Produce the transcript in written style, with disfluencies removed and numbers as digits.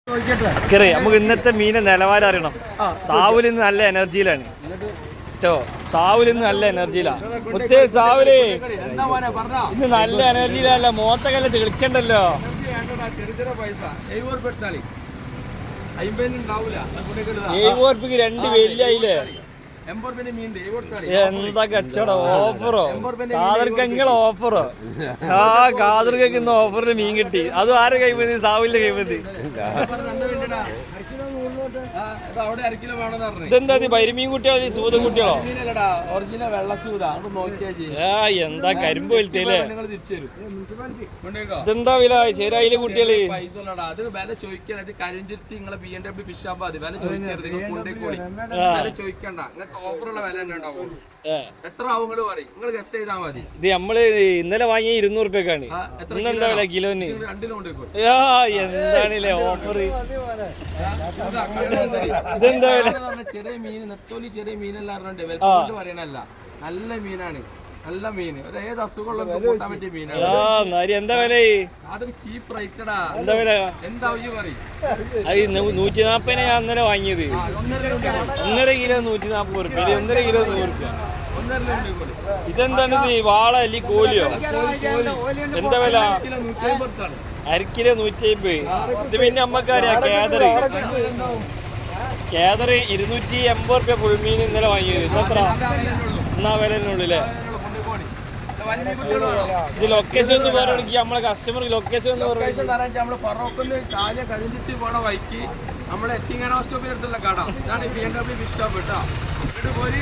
നമുക്ക് ഇന്നത്തെ മീനെ നിലവാരം അറിയണം. സാവുൽ ഇന്ന് നല്ല എനർജിയിലാണ് കേട്ടോ. സാവുൽ ഇന്ന് നല്ല എനർജിയിലാണ്. മുത്തേ സാവുല് ഇന്ന് നല്ല എനർജിയിലല്ല. മോത്തകല്ല തെളിച്ചണ്ടല്ലോ. 70 2 വലിയായില്ലേ? എന്താ കച്ചവടം ഓഫറോ? കാതർക്കങ്ങൾ ഓഫറോ? ആ കാതർക്കൊക്കെ ഇന്ന് ഓഫറിൽ മീൻ കിട്ടി. അതും ആരെ കൈമതി? സാവുലിന്റെ കൈമതി. ഇതെന്താ പരിമീൻ കുട്ടികളോ സൂതം കുട്ടികളോ? എന്താ കരിമ്പ് വലുത്തല്ലേ? ഇതെന്താ വില? ശരിയായില്ലേ കുട്ടികള്? ഇത് നമ്മള് ഇന്നലെ വാങ്ങിയ 200 രൂപക്കാണ്. ഇന്നെന്താ വില കിലോന്? എന്താണില്ലേ ഓഫർ? ഇതെന്താ വില? ചെറിയ മീൻ നെത്തോലി ചെറിയ മീനെല്ലാം പറയണല്ല. നല്ല മീനാണ്. നല്ല മീന്. ഏത് അസുഖമുള്ള കൂട്ടാൻ പറ്റിയ മീനാണ്. എന്താ വില? അതൊക്കെ ചീപ്പ് റേറ്റഡാ. എന്താ വില? എന്താ ഈ പറയും? 140 ഞാൻ അന്നേരം വാങ്ങിയത്. 1.5 കിലോ 140 രൂപ. 1.5 കിലോ 100 രൂപ. ഇതെന്താണ് ഇത്? വാള അല്ലി കോലിയോ? എന്താ വില? 1/2 കിലോ 150. ഇത് പിന്നെ നമ്മക്കറിയാം കേദറ്. 280 രൂപ പുഴുമീൻ ഇന്നലെ വാങ്ങിയത്. ഇതെത്ര? എന്നാ വിലനുള്ളില്ലേ? ഇത് ലൊക്കേഷൻ ഒന്ന് പറയുകയാണെങ്കിൽ നമ്മളെ കസ്റ്റമർ ലൊക്കേഷൻ ഒന്ന് പറയുക. നമ്മള് ഫറോക്കിന്ന് കാലിയ കരിഞ്ചിത്തി പോണ വൈക്ക് നമ്മളെ എത്തിങ്ങാന സ്റ്റോപ്പിൽ എടുത്തുള്ള കട. ഇതാണ് BMW ഫിഷ് ഷോപ്പ് കേട്ടോ. പോരി